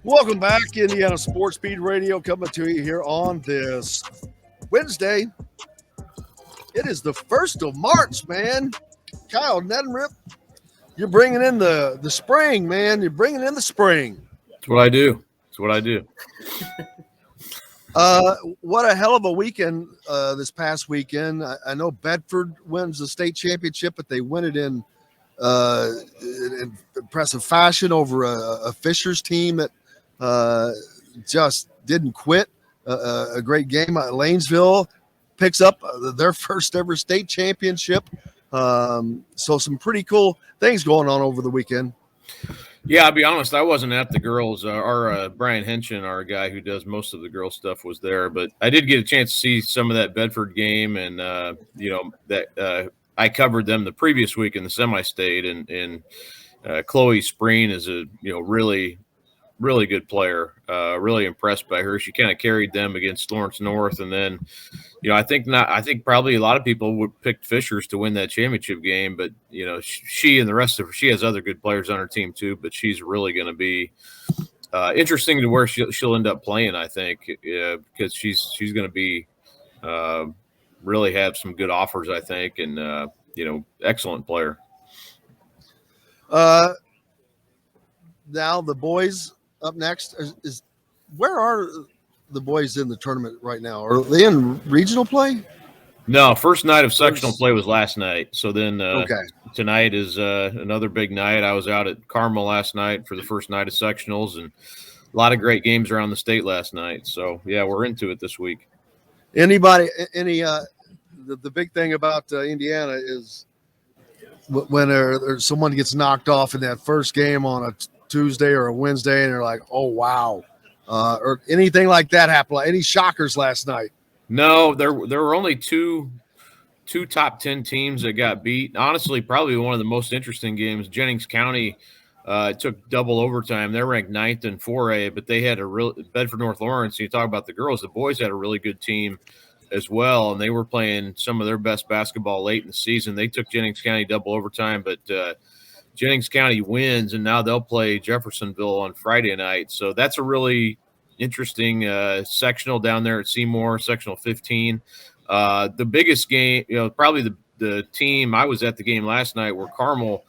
Welcome back, Indiana Sports Speed Radio, coming to you here on this Wednesday. It is the 1st of March, man. Kyle Neddenriep, you're bringing in the spring, man. You're bringing in the spring. That's what I do. That's what I do. What a hell of a weekend this past weekend. I know Bedford wins the state championship, but they win it in impressive fashion over a Fishers team that just didn't quit. A great game. Lanesville picks up their first ever state championship. So some pretty cool things going on over the weekend. Yeah, I'll be honest. I wasn't at the girls. Our Brian Henson, our guy who does most of the girls stuff, was there. But I did get a chance to see some of that Bedford game, and that I covered them the previous week in the semi-state. And Chloe Spreen is a really good player. Really impressed by her. She kind of carried them against Lawrence North, and then I think probably a lot of people would pick Fishers to win that championship game, but she and the rest of her, she has other good players on her team too, but she's really going to be interesting to where she'll end up playing, I think, because she's going to be really have some good offers, I think, and excellent player. Now the boys up next is where are the boys in the tournament right now? Are they in regional play? No, first night of sectional play was last night. So then okay. Tonight is another big night. I was out at Carmel last night for the first night of sectionals, and a lot of great games around the state last night. So, yeah, we're into it this week. The big thing about Indiana is when someone gets knocked off in that first game on a Tuesday or a Wednesday, and they're like, oh, wow. Or anything like that happen? Any shockers last night? No, there were only two top 10 teams that got beat. Honestly, probably one of the most interesting games. Jennings County took double overtime. They're ranked 9th in 4A, but they had a real Bedford North Lawrence. You talk about the girls, the boys had a really good team as well, and they were playing some of their best basketball late in the season. They took Jennings County double overtime, but Jennings County wins, and now they'll play Jeffersonville on Friday night. So that's a really interesting sectional down there at Seymour, sectional 15. The biggest game, probably the team, I was at the game last night where Carmel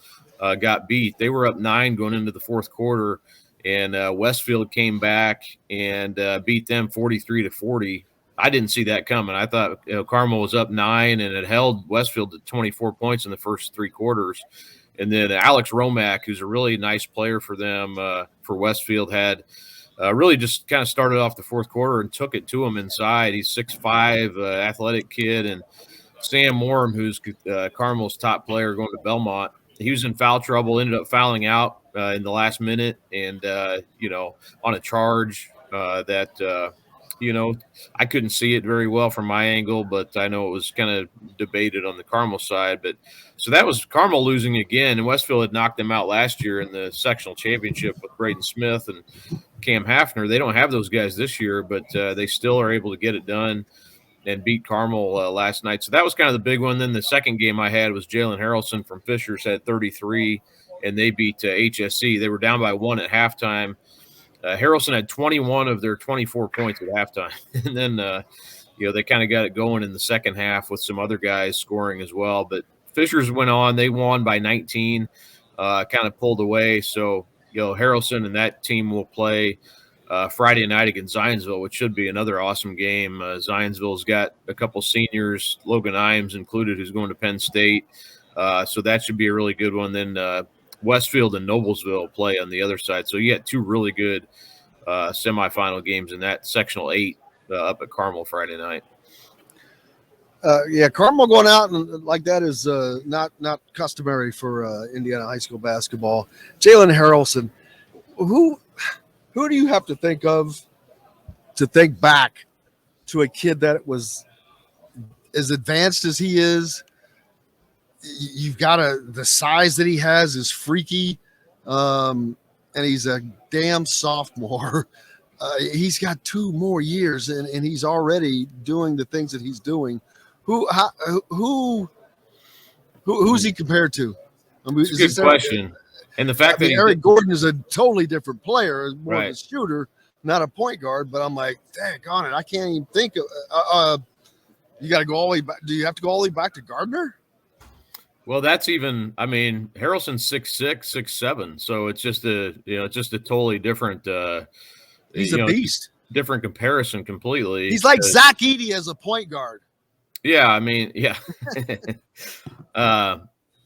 got beat. They were up 9 going into the fourth quarter, and Westfield came back and beat them 43-40. I didn't see that coming. I thought Carmel was up 9, and it held Westfield to 24 points in the first 3 quarters. And then Alex Romack, who's a really nice player for them, for Westfield, had really just kind of started off the fourth quarter and took it to him inside. He's 6'5", athletic kid. And Sam Morum, who's Carmel's top player going to Belmont, he was in foul trouble, ended up fouling out in the last minute and, on a charge that I couldn't see it very well from my angle, but I know it was kind of debated on the Carmel side. But so that was Carmel losing again, and Westfield had knocked them out last year in the sectional championship with Braden Smith and Cam Hafner. They don't have those guys this year, but they still are able to get it done and beat Carmel last night. So that was kind of the big one. Then the second game I had was Jalen Harrelson from Fishers had 33, and they beat HSC. They were down by 1 at halftime. Harrelson had 21 of their 24 points at halftime. And then, they kind of got it going in the second half with some other guys scoring as well. But Fishers went on. They won by 19, kind of pulled away. So, Harrelson and that team will play Friday night against Zionsville, which should be another awesome game. Zionsville's got a couple seniors, Logan Imes included, who's going to Penn State. So that should be a really good one. Then Westfield and Noblesville play on the other side. So you got 2 really good semifinal games in that sectional 8 up at Carmel Friday night. Carmel going out and like that is not customary for Indiana high school basketball. Jalen Harrelson, who do you have to think of to think back to a kid that was as advanced as he is? You've got the size that he has is freaky, and he's a damn sophomore. He's got 2 more years, and he's already doing the things that he's doing. Who's he compared to? I mean, it's a good question. And the fact I mean, that Eric Gordon is a totally different player, more of a right. shooter, not a point guard. But I'm like, dang on it, I can't even think of. You got to go all the way back. Do you have to go all the way back to Gardner? Well, that's even. I mean, Harrelson's 6'6", 6'7", so it's just a totally different. He's a beast. Different comparison completely. He's like Zach Edey as a point guard. Yeah, I mean, yeah.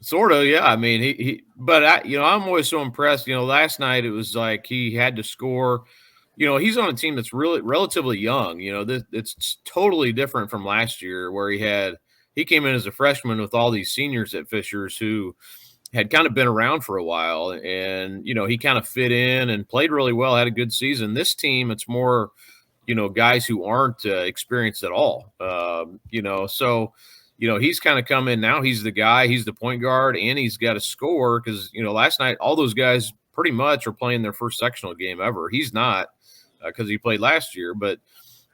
Sort of, yeah. I mean, but I'm always so impressed. Last night it was like he had to score. He's on a team that's really relatively young. It's totally different from last year where he came in as a freshman with all these seniors at Fishers who had kind of been around for a while, and he kind of fit in and played really well, had a good season. This team, it's more, guys who aren't experienced at all. So he's kind of come in now. He's the guy. He's the point guard, and he's got to score because last night all those guys pretty much are playing their first sectional game ever. He's not because he played last year, but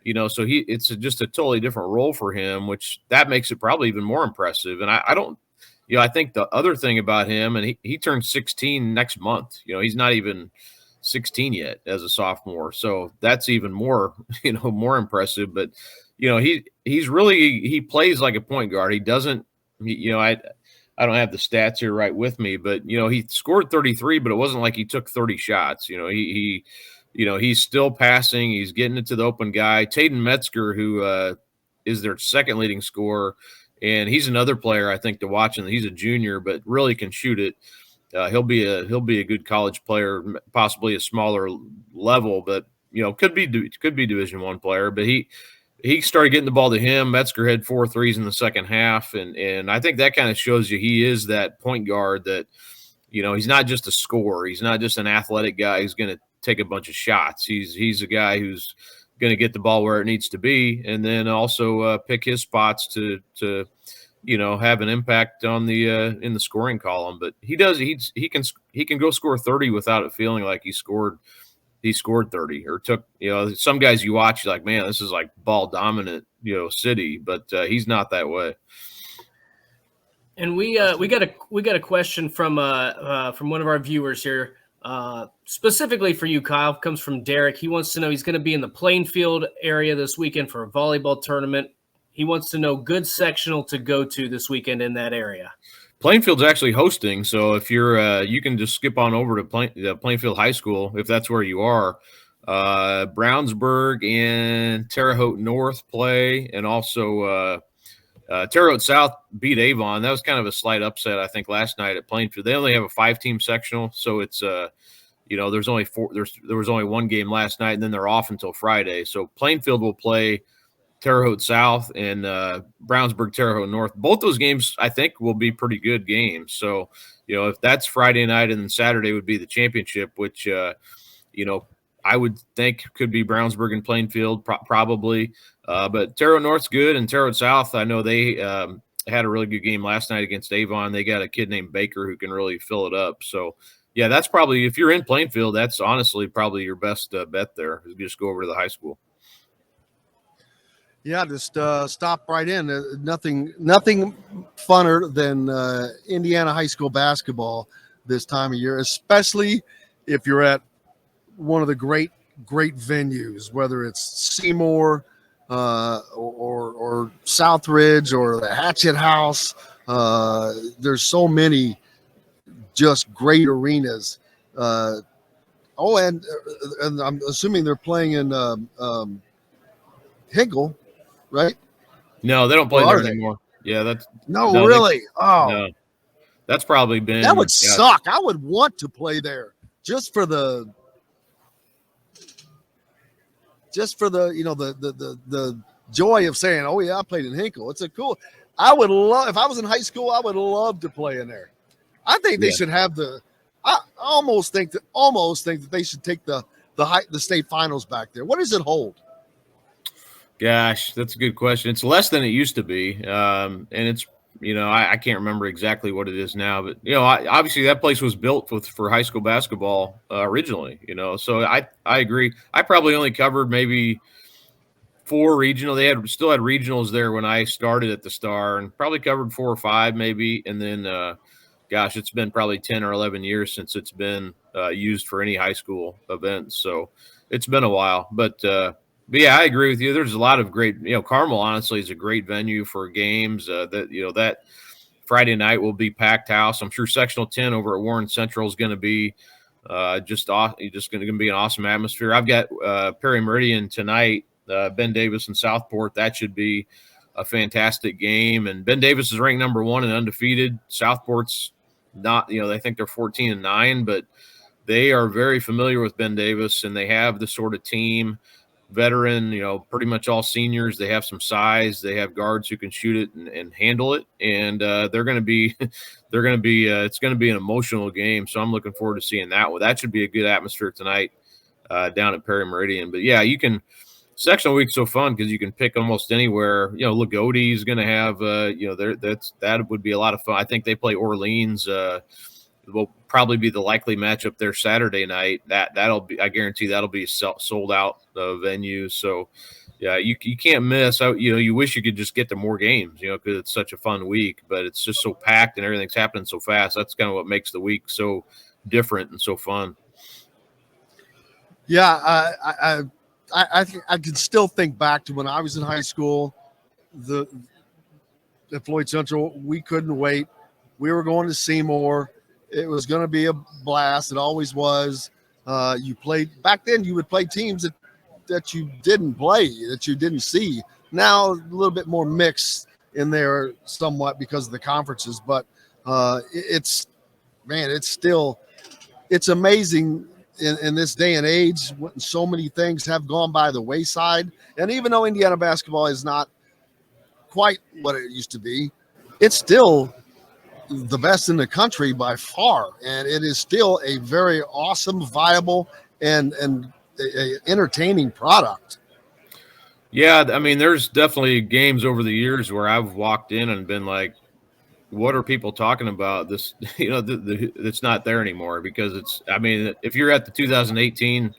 so it's just a totally different role for him, which that makes it probably even more impressive. And I don't. I think the other thing about him, and he turns 16 next month. He's not even 16 yet as a sophomore, so that's even more, more impressive. But he plays like a point guard. He doesn't. I don't have the stats here right with me, but he scored 33, but it wasn't like he took 30 shots. He's still passing. He's getting it to the open guy. Taden Metzger, who is their second leading scorer. And he's another player I think to watch, and he's a junior, but really can shoot it. He'll be a good college player, possibly a smaller level, but could be Division I player. But he started getting the ball to him. Metzger had 4 threes in the second half, and I think that kind of shows you he is that point guard that he's not just a scorer. He's not just an athletic guy who's going to take a bunch of shots. He's a guy who's going to get the ball where it needs to be, and then also pick his spots to have an impact on the in the scoring column. But he can go score 30 without it feeling like he scored 30 or took some guys you watch like, man, this is like ball dominant city, but he's not that way. And we got a question from one of our viewers here. Specifically for you, Kyle, comes from Derek. He wants to know, he's going to be in the Plainfield area this weekend for a volleyball tournament. He wants to know good sectional to go to this weekend in that area. Plainfield's actually hosting, so if you're you can just skip on over to Plainfield High School if that's where you are. Brownsburg and Terre Haute North play, and also Terre Haute South beat Avon. That was kind of a slight upset, I think, last night at Plainfield. They only have a 5-team sectional, so it's there's only there was only one game last night, and then they're off until Friday. So Plainfield will play Terre Haute South and Brownsburg Terre Haute North. Both those games, I think, will be pretty good games. So if that's Friday night and then Saturday would be the championship, which I would think could be Brownsburg and Plainfield probably. But Terre Haute North's good, and Terre Haute South, I know they had a really good game last night against Avon. They got a kid named Baker who can really fill it up. So, yeah, that's probably, if you're in Plainfield, that's honestly probably your best bet there. Just go over to the high school. Yeah, just stop right in. Nothing funner than Indiana high school basketball this time of year, especially if you're at one of the great venues, whether it's Seymour or Southridge or the Hatchet House. There's so many just great arenas. And I'm assuming they're playing in Hinkle, right? No, they don't play there anymore. Yeah, that's no, really. No. That's probably been that would suck. I would want to play there just for the the joy of saying, oh yeah, I played in Hinkle. It's a cool. I would love, if I was in high school, I would love to play in there. I think they should have I almost think that they should take the state finals back there. What does it hold? Gosh, that's a good question. It's less than it used to be. And it's, I can't remember exactly what it is now, but obviously that place was built for high school basketball originally, so I agree. I probably only covered maybe 4 regional. They still had regionals there when I started at the Star, and probably covered 4 or 5 maybe. And then, gosh, it's been probably 10 or 11 years since it's been used for any high school events. So it's been a while, but yeah, I agree with you. There's a lot of great, Carmel honestly is a great venue for games. That Friday night will be packed house. I'm sure Sectional 10 over at Warren Central is going to be just going to be an awesome atmosphere. I've got Perry Meridian tonight, Ben Davis and Southport. That should be a fantastic game. And Ben Davis is ranked number 1 and undefeated. Southport's not, they think they're 14-9, but they are very familiar with Ben Davis, and they have the sort of team, veteran, pretty much all seniors. They have some size. They have guards who can shoot it and handle it. And they're going to be, it's going to be an emotional game. So I'm looking forward to seeing that one. That should be a good atmosphere tonight down at Perry Meridian. But yeah, sectional week's so fun because you can pick almost anywhere. Lagodi is going to have, that would be a lot of fun. I think they play Orleans. Will probably be the likely matchup there Saturday night. I guarantee that'll be a sold out venue. So yeah, you can't miss. You wish you could just get to more games, because it's such a fun week, but it's just so packed and everything's happening so fast. That's kind of what makes the week so different and so fun. Yeah, I can still think back to when I was in high school. At Floyd Central, we couldn't wait. We were going to Seymour. It was going to be a blast. It always was. You played back then. You would play teams that you didn't play, that you didn't see. Now a little bit more mixed in there, somewhat because of the conferences. But it's amazing in this day and age when so many things have gone by the wayside. And even though Indiana basketball is not quite what it used to be, it's still the best in the country by far, and it is still a very awesome, viable, and a entertaining product. Yeah, I mean, there's definitely games over the years where I've walked in and been like, what are people talking about? This, it's not there anymore because if you're at the 2018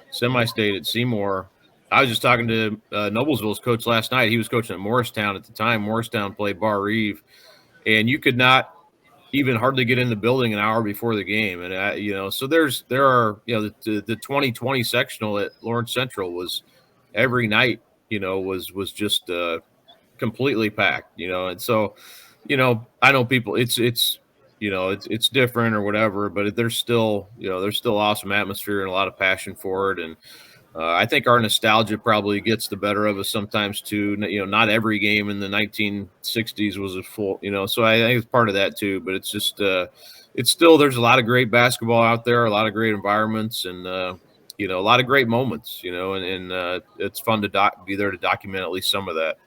semi-state at Seymour, I was just talking to Noblesville's coach last night. He was coaching at Morristown at the time. Morristown played Bar Reeve, and you could not even hardly get in the building an hour before the game. And, so there are, the 2020 sectional at Lawrence Central was every night, was just completely packed, and so, I know people, it's different or whatever, but there's still awesome atmosphere and a lot of passion for it. And I think our nostalgia probably gets the better of us sometimes too. Not every game in the 1960s was a full, so I think it's part of that too. But it's just, it's still, there's a lot of great basketball out there, a lot of great environments, and a lot of great moments, and it's fun to be there to document at least some of that.